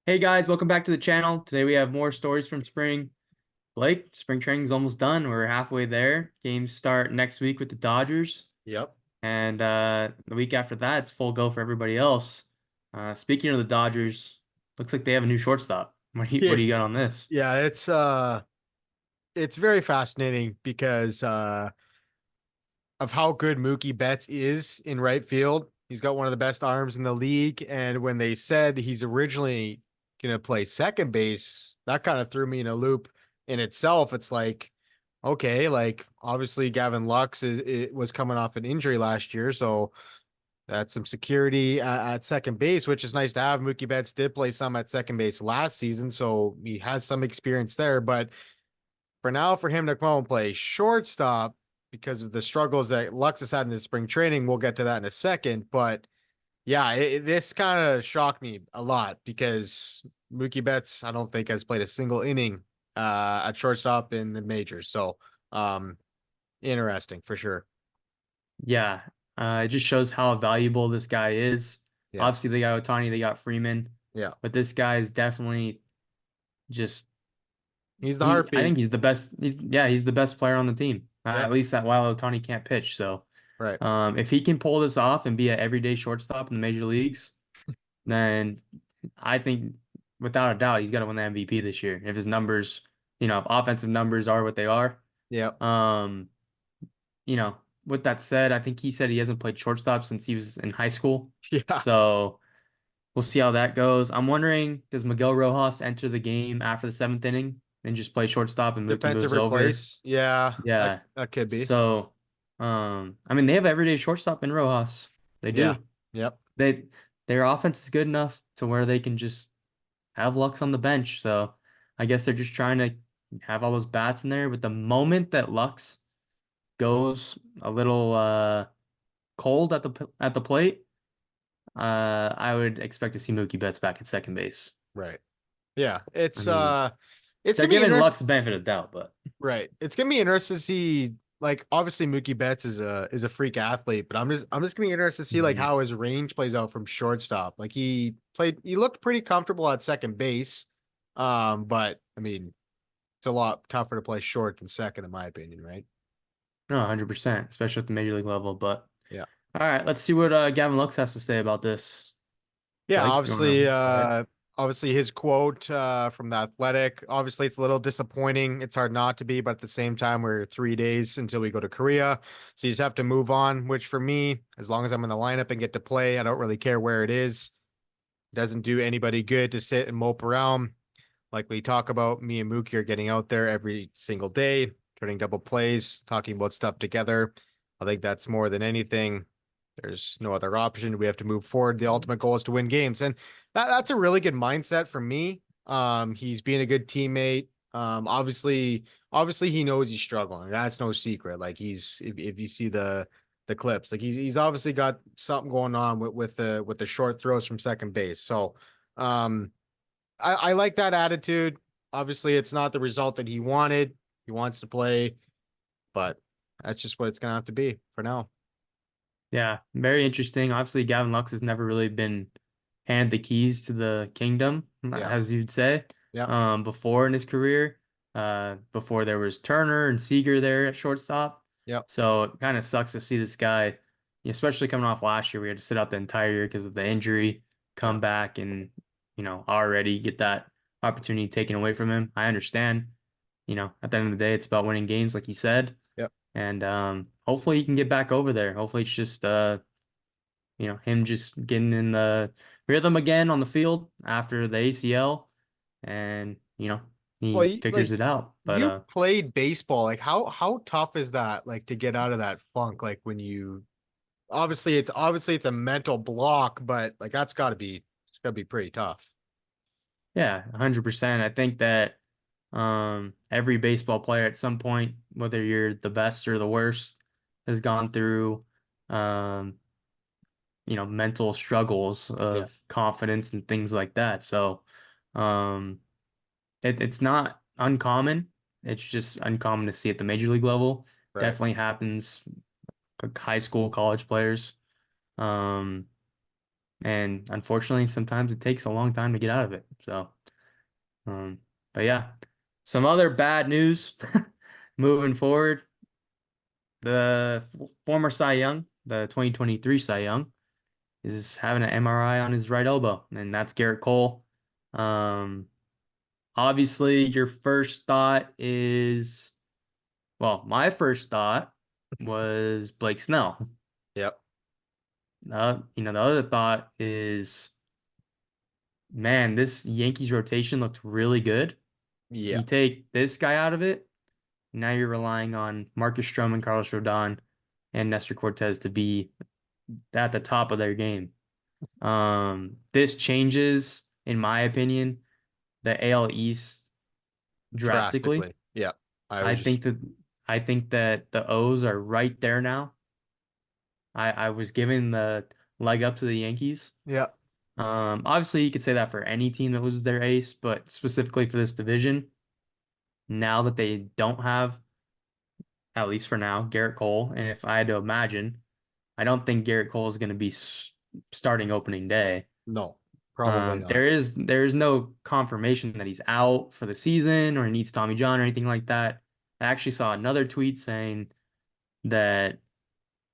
Hey guys, welcome back to the channel. Today we have more stories from spring. Blake, spring training's almost done. We're halfway there. Games start next week with the Dodgers, Yep. and the week after that, it's full go for everybody else. Speaking of the Dodgers, looks like they have a new shortstop. What Yeah, do you got on this? yeah, it's very fascinating because of how good Mookie Betts is in right field. He's got one of the best arms in the league, and when they said he's originally gonna play second base, that kind of threw me in a loop in itself. It's like, okay, like obviously Gavin Lux was coming off an injury last year, so that's some security at second base, which is nice to have. Mookie Betts did play some at second base last season, so he has some experience there. But for now, for him to come out and play shortstop because of the struggles that Lux has had in the spring training, we'll get to that in a second. But yeah, this kind of shocked me a lot because Mookie Betts, I don't think has played a single inning at shortstop in the majors. So um, interesting for sure. Yeah, it just shows how valuable this guy is. Yeah, Obviously, they got Otani, they got Freeman, yeah, but this guy is definitely just he's the I heartbeat. think he's the best. He's the best player on the team. Yeah, At least that while Otani can't pitch. So, right. if he can pull this off and be an everyday shortstop in the major leagues, then I think without a doubt he's got to win the MVP this year. If his numbers, if offensive numbers are what they are. Yeah, Um, with that said, I think he said he hasn't played shortstop since he was in high school. yeah. So we'll see how that goes. I'm wondering, does Miguel Rojas enter the game after the seventh inning and just play shortstop and Mookie Defensive moves over? replace. Yeah, that Yeah. that could be. So, I mean, they have everyday shortstop in Rojas. They Yeah. do. Yep. They their offense is good enough to where they can just have Lux on the bench. So I guess they're just trying to have all those bats in there. But the moment that Lux goes a little cold at the plate, I would expect to see Mookie Betts back at second base. Right. Yeah. I mean, It's they're gonna be giving interesting. Lux the benefit of the doubt, but Right. It's gonna be interesting to see. Like, obviously, Mookie Betts is a freak athlete, but I'm just gonna be interested to see like Mhm. how his range plays out from shortstop. Like he looked pretty comfortable at second base. But I mean, it's a lot tougher to play short than second, in my opinion, right? No, 100%, especially at the major league level. But Yeah. all right, let's see what Gavin Lux has to say about this. Yeah, Blake, if you want to go ahead. obviously his quote from the Athletic. Obviously, it's a little disappointing. It's hard not to be, but at the same time, we're 3 days until we go to Korea, so you just have to move on. Which for me, as long as I'm in the lineup and get to play, I don't really care where it is. It doesn't do anybody good to sit and mope around. Like we talk about, me and Mookie are getting out there every single day, turning double plays, talking about stuff together. I think that's more than anything. There's no other option. We have to move forward. The ultimate goal is to win games. And that's a really good mindset for me. He's being a good teammate. Obviously he knows he's struggling. That's no secret. Like if you see the clips, like he's obviously got something going on with the short throws from second base. So um I like that attitude. Obviously, it's not the result that he wanted. He wants to play, but that's just what it's gonna have to be for now. Yeah, very interesting. Obviously, Gavin Lux has never really been handed the keys to the kingdom, Yeah. as you'd say, Yeah. before in his career. Before there was Turner and Seager there at shortstop. Yep. So it kind of sucks to see this guy, especially coming off last year. We had to sit out the entire year because of the injury, Yeah. come back and, already get that opportunity taken away from him. I understand, at the end of the day, it's about winning games, like he said. Yep. And hopefully he can get back over there. Hopefully it's just him just getting in the rhythm again on the field after the ACL and Well, he figures it out. But you played baseball. Like how tough is that? Like to get out of that funk? Like when you obviously it's a mental block, but like it's gotta be pretty tough. yeah, 100%. I think that every baseball player at some point, whether you're the best or the worst, has gone through um mental struggles Yeah. of confidence and things like that. So um it's not uncommon. It's just uncommon to see at the major league level. Right. Definitely happens like high school, college players. Um, And unfortunately, sometimes it takes a long time to get out of it. So, um, but yeah, some other bad news moving forward. The former Cy Young, the 2023 Cy Young, is having an MRI on his right elbow, and that's Garrett Cole. Um, Obviously, your first thought is, well, my first thought was Blake Snell. Yep. The other thought is, man, this Yankees rotation looked really good. Yeah. You take this guy out of it, now you're relying on Marcus Stroman, Carlos Rodon, and Nestor Cortez to be at the top of their game. This changes, in my opinion, the AL East drastically. Drastically. Yeah. I I was just think that I think that the O's are right there now. I was giving the leg up to the Yankees. yeah. Obviously you could say that for any team that loses their ace, but specifically for this division, now that they don't have, at least for now, Garrett Cole, and if I had to imagine, I don't think Garrett Cole is going to be starting opening day. No, probably not. There is no confirmation that he's out for the season or he needs Tommy John or anything like that. I actually saw another tweet saying that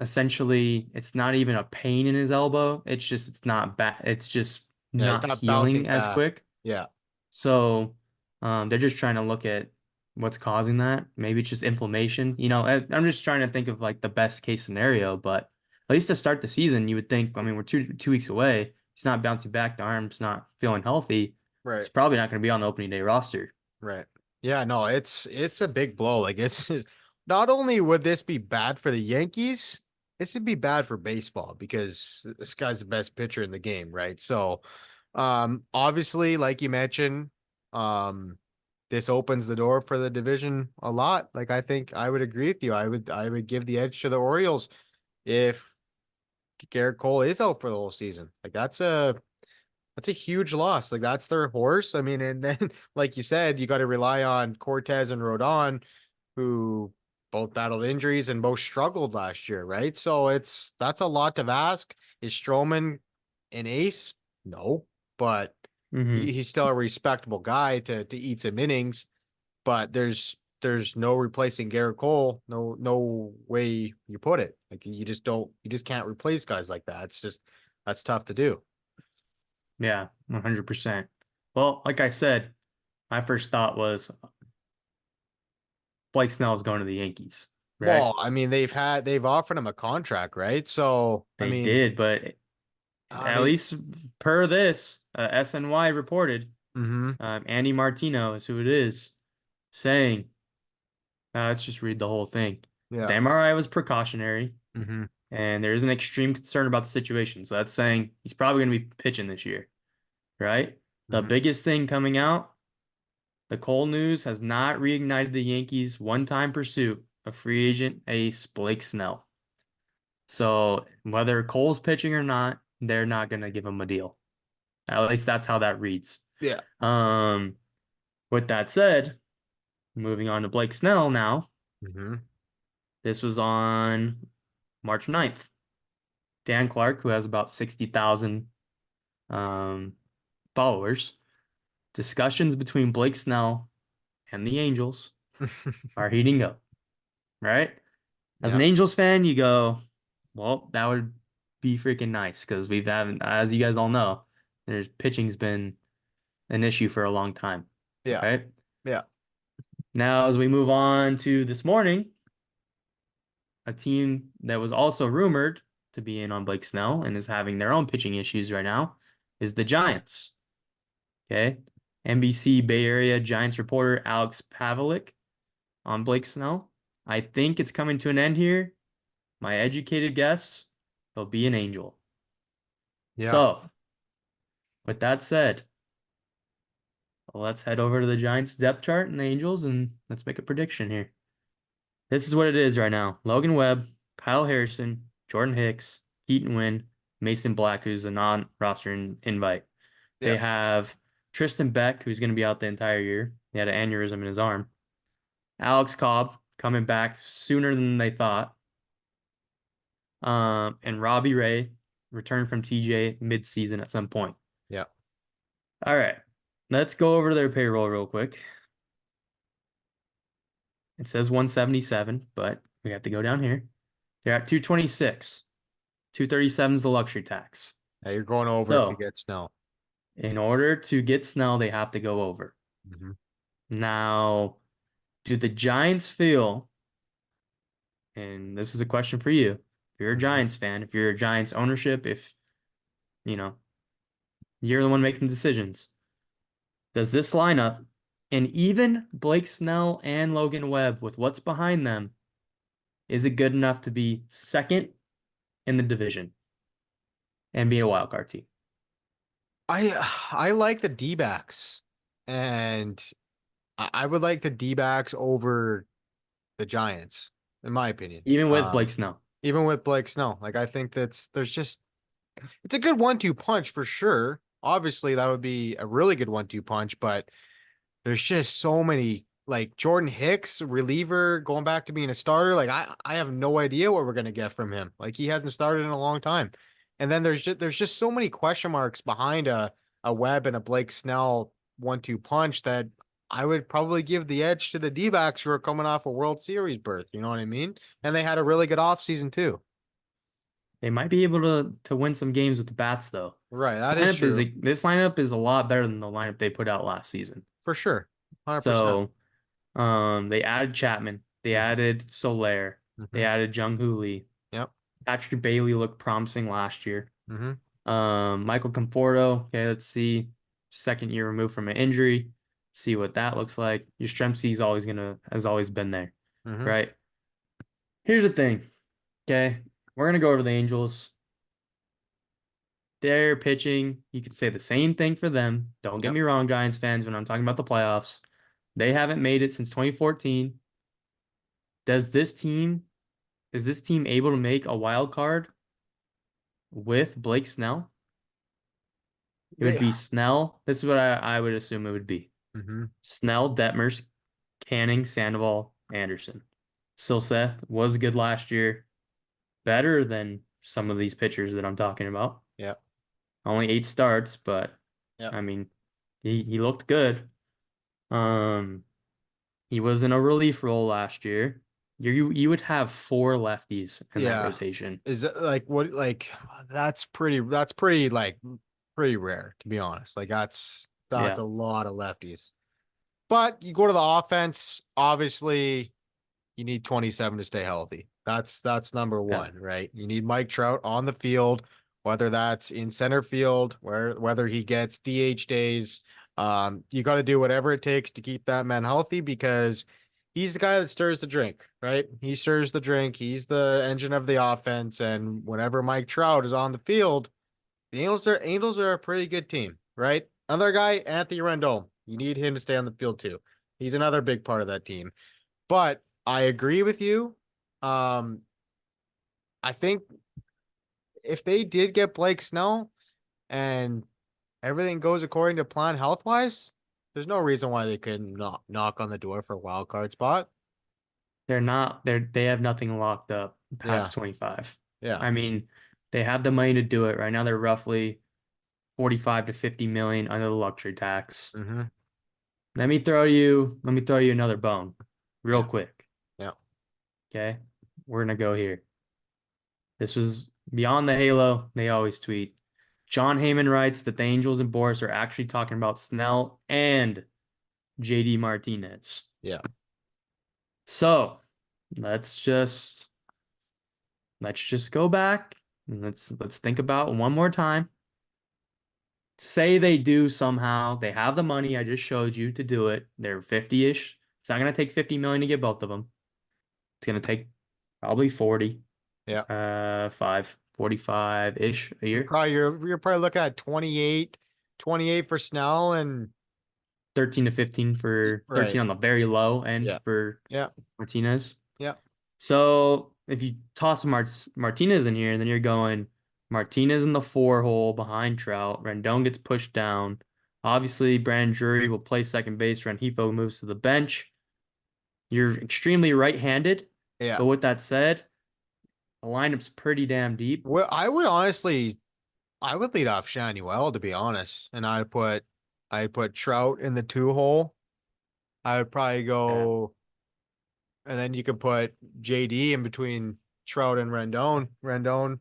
essentially it's not even a pain in his elbow. It's not bad. It's just Yeah, he's not not bouncing healing as back. quick. Yeah. So they're just trying to look at what's causing that. Maybe it's just inflammation. I'm just trying to think of like the best case scenario, but at least to start the season, you would think, I mean, we're two weeks away. He's not bouncing back, the arm's not feeling healthy. He's Right. probably not going to be on the opening day roster. Right. Yeah, no, it's a big blow. Like not only would this be bad for the Yankees, this would be bad for baseball because this guy's the best pitcher in the game, right? So, obviously, like you mentioned, um, this opens the door for the division a lot. Like I think I would agree with you. I would give the edge to the Orioles if Garrett Cole is out for the whole season. Like that's a huge loss. Like that's their horse. I mean, and then like you said, you got to rely on Cortez and Rodon, who both battled injuries and both struggled last year, right? So that's a lot to ask. Is Stroman an ace? No, but Hmm. he's still a respectable guy to eat some innings. But there's no replacing Garrett Cole. No way you put it. Like you just can't replace guys like that. It's just that's tough to do. Yeah, 100%. Well, like I said, my first thought was Blake Snell is going to the Yankees, right? Well, I mean, they've offered him a contract, right? So, I They mean, did, but at they least per this, SNY reported, hmm Andy Martino is who it is, saying, let's just read the whole thing. The yeah. MRI was precautionary, hmm and there is an extreme concern about the situation. So that's saying he's probably going to be pitching this year, right? The hmm biggest thing coming out, the Cole news has not reignited the Yankees' one-time pursuit of free agent ace Blake Snell. So whether Cole's pitching or not, they're not going to give him a deal. At least that's how that reads. Yeah. Um, with that said, moving on to Blake Snell now. hmm This was on March 9th. Dan Clark, who has about 60,000 um, followers, discussions between Blake Snell and the Angels are heating up, right? As an Yeah. Angels fan, you go, well, that would be freaking nice because we've haven't, as you guys all know, there's pitching's been an issue for a long time, Yeah. right? Yeah. Now, as we move on to this morning, a team that was also rumored to be in on Blake Snell and is having their own pitching issues right now is the Giants. Okay. NBC Bay Area Giants reporter Alex Pavlik on Blake Snell. I think it's coming to an end here. My educated guess, he'll be an Angel. Yeah. So, with that said, let's head over to the Giants depth chart and the Angels and let's make a prediction here. This is what it is right now. Logan Webb, Kyle Harrison, Jordan Hicks, Keaton Wynn, Mason Black, who's a non-roster invite. They Yeah. have Tristan Beck, who's going to be out the entire year. He had an aneurysm in his arm. Alex Cobb coming back sooner than they thought. And Robbie Ray. return from TJ mid-season at some point. Yeah. All right. Let's go over their payroll real quick. It says 177, but we have to go down here. They're at 226. 237 is the luxury tax. Now you're going over if you So, get Snell. in order to get Snell, they have to go over. Hmm. Now, do the Giants feel, and this is a question for you, if you're a Hmm. Giants fan, if you're a Giants ownership, if, you know, you're the one making decisions, does this lineup, and even Blake Snell and Logan Webb with what's behind them, is it good enough to be second in the division and be a wild card team? I like the D-backs, and I would like the D-backs over the Giants, in my opinion. Even with Blake Snell. Even with Blake Snell, like I think there's just it's a good 1-2 punch for sure. Obviously, that would be a really good 1-2 punch, but there's just so many like Jordan Hicks, reliever, going back to being a starter. Like I have no idea what we're gonna get from him. Like he hasn't started in a long time. And then there's just so many question marks behind a Webb and a Blake Snell 1-2 punch that I would probably give the edge to the D-backs who are coming off a World Series berth. You know what I mean? And they had a really good offseason too. They might be able to win some games with the bats though. Right, that is true. This lineup is a lot better than the lineup they put out last season. For sure. 100%. So they added Chapman, they Hmm. added Soler, they Hmm. added Jung Hoo Lee. Yep. Patrick Bailey looked promising last year. Hmm. Michael Conforto, okay, let's see. Second year removed from an injury. See what that looks like. Yastrzemski's always gonna has always been there, Hmm. right? Here's the thing, okay? We're gonna go over the Angels. Their pitching, you could say the same thing for them. Don't get Yep. me wrong, Giants fans, when I'm talking about the playoffs. They haven't made it since 2014. Does this team, is this team able to make a wild card with Blake Snell? It would They. be Snell. This is what I would assume it would be. Hmm. Snell, Detmers, Canning, Sandoval, Anderson. Silseth was good last year. Better than some of these pitchers that I'm talking about. Yep. Only 8 starts, but Yep. I mean, he looked good. Um, he was in a relief role last year. You would have 4 lefties in that Yeah. rotation. Is that like what like that's pretty like pretty rare to be honest. Like that's Yeah. a lot of lefties. But you go to the offense, obviously you need 27 to stay healthy. That's number Yeah. one, right? You need Mike Trout on the field, whether that's in center field, whether he gets DH days. You got to do whatever it takes to keep that man healthy because he's the guy that stirs the drink, right? He stirs the drink. He's the engine of the offense. And whenever Mike Trout is on the field, the Angels are a pretty good team, right? Another guy, Anthony Rendon. You need him to stay on the field too. He's another big part of that team. But I agree with you. Um, I think if they did get Blake Snell and everything goes according to plan health wise, there's no reason why they couldn't knock on the door for a wild card spot. They have nothing locked up Yeah, past 25. yeah. I mean, they have the money to do it. Right now they're roughly 45 to 50 million under the luxury tax. Mm-hmm. Let me throw you another bone real Yeah, quick. yeah, Okay? We're gonna go here. This was beyond the halo. They always tweet. John Heyman writes that the Angels and Boris are actually talking about Snell and JD Martinez. yeah, So let's just let's just go back and let's think about one more time. Say they do somehow, they have the money I just showed you to do it. They're 50-ish. It's not gonna take 50 million to get both of them. It's gonna take probably 40, yeah. 45-ish a year. You're probably looking at 28 for Snell and 13 to 15 for right. 13 on the very low end Yeah, for yeah, Martinez. yeah, So if you toss Martinez in here, then you're going Martinez in the 4 hole behind Trout. Rendon gets pushed down. Obviously, Brandon Drury will play second base. Renhefo moves to the bench. You're extremely right-handed, yeah. but with that said, the lineup's pretty damn deep. Well, I would honestly I would lead off Shanuel, to be honest, and I'd put Trout in the 2 hole. I would probably Yeah. go, and then you could put JD in between Trout and Rendon. Rendon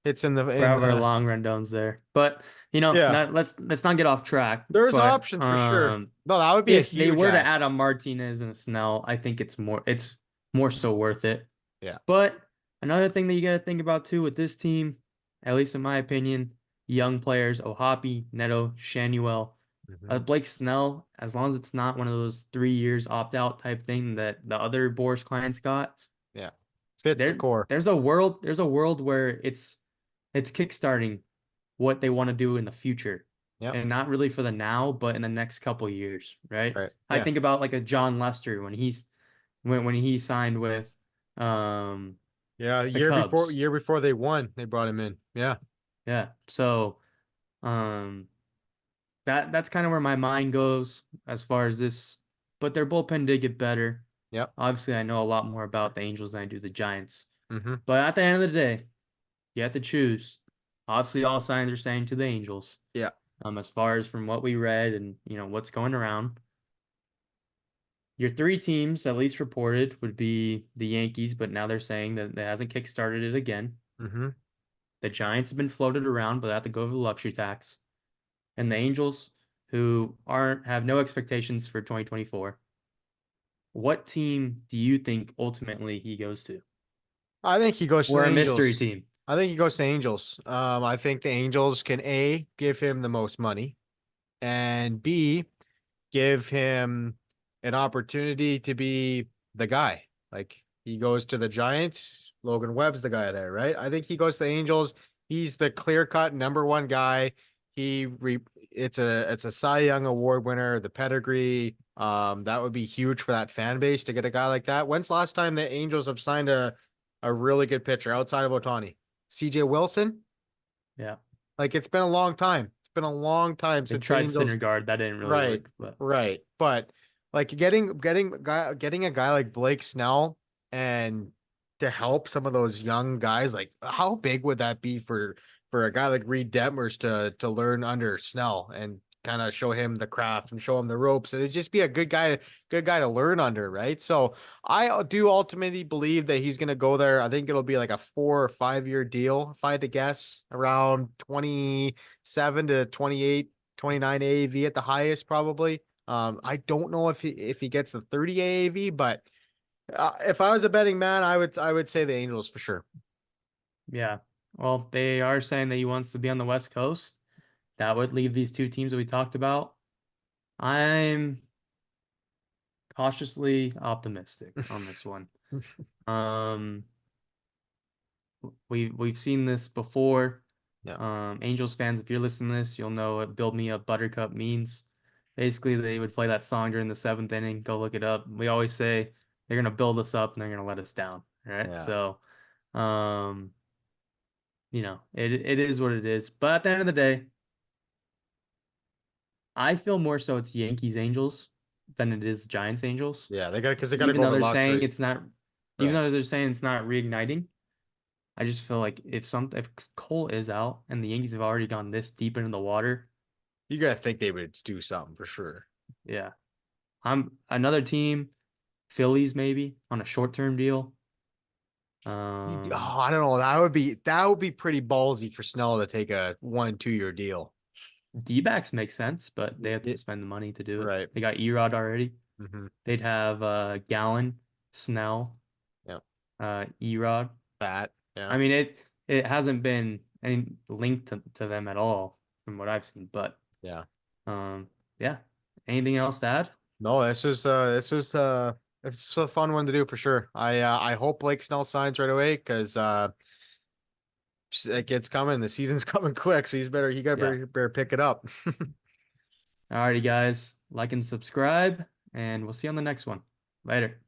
hits in Forever the long Rendon's there. But yeah. not let's not get off track. There's But options for sure. No, that would be a if they huge were to ad. add a Martinez and a Snell, I think it's more so worth it. Yeah. But another thing that you gotta think about too with this team, at least in my opinion, young players, Ohapi, Neto, Shanuel, Hmm. Blake Snell, as long as it's not one of those 3 years opt-out type thing that the other Boris clients got, Yeah. Fits the core. there's a world where it's kickstarting what they want to do in the future. Yep. And not really for the now, but in the next couple years, right? Right. I Yeah. think about like a John Lester when he signed with um Yeah. the Cubs. Year before they won, they brought him in. Yeah. Yeah. So um that's kind of where my mind goes as far as this, but their bullpen did get better. Yep. Obviously, I know a lot more about the Angels than I do the Giants. Hmm. But at the end of the day, you have to choose. Obviously, all signs are saying to the Angels. Yeah. As far as from what we read and what's going around. Your three teams, at least reported, would be the Yankees, but now they're saying that it hasn't kickstarted it again. Hmm. The Giants have been floated around, but they have to go over the luxury tax. And the Angels, who aren't have no expectations for 2024. What team do you think ultimately he goes to? I think he goes to the Or a mystery Angels. team? I think he goes to Angels. I think the Angels can A, give him the most money, and B, give him an opportunity to be the guy. Like he goes to the Giants, Logan Webb's the guy there, right? I think he goes to the Angels. He's the clear-cut #1 guy. It's a Cy Young Award winner, the pedigree. That would be huge for that fan base to get a guy like that. When's the last time the Angels have signed a really good pitcher outside of Otani? CJ Wilson? Yeah. Like it's been a long time. It's been a long time They since the tried Angels. Syndergaard. That didn't really Right, work, but right. But like getting a guy like Blake Snell and to help some of those young guys, like how big would that be for a guy like Reed Detmers to learn under Snell and kind of show him the craft and show him the ropes, and it'd just be a good guy to learn under, right? So I do ultimately believe that he's gonna go there. I think it'll be like a 4 or 5 year deal, if I had to guess, around 27 to 28 29 AAV at the highest, probably. I don't know if he gets the 30 AAV, but if I was a betting man, I would say the Angels for sure. yeah. Well, they are saying that he wants to be on the West Coast. That would leave these two teams that we talked about. I'm cautiously optimistic on this one. Um, we've seen this before. Yeah, Angels fans, if you're listening to this, you'll know what "Build Me Up Buttercup" means. Basically, they would play that song during the seventh inning. Go look it up. We always say they're gonna build us up and they're gonna let us down. Right? yeah, So, um, it is what it is. But at the end of the day, I feel more so it's Yankees Angels than it is Giants Angels. yeah. They got to Even go though over they're saying luxury, it's not, even right? though they're saying it's not reigniting, I just feel like if Cole is out and the Yankees have already gone this deep into the water, You gotta think they would do something for sure. yeah, I'm another team, Phillies maybe on a short-term deal. I don't know. That would be pretty ballsy for Snell to take a 1 2 year deal. D-backs make sense, but they have to It, spend the money to do it. right. They got Erod already. Hmm. They'd have Gallen, Snell, Yeah. Erod. Fat. Yeah. I mean it hasn't been any linked to them at all from what I've seen, but Yeah. um yeah. Anything else to add? No, this was a fun one to do for sure. I hope Blake Snell signs right away because it gets coming. The season's coming quick, so he got Yeah. better pick it up. Alrighty guys, like and subscribe, and we'll see you on the next one. Later.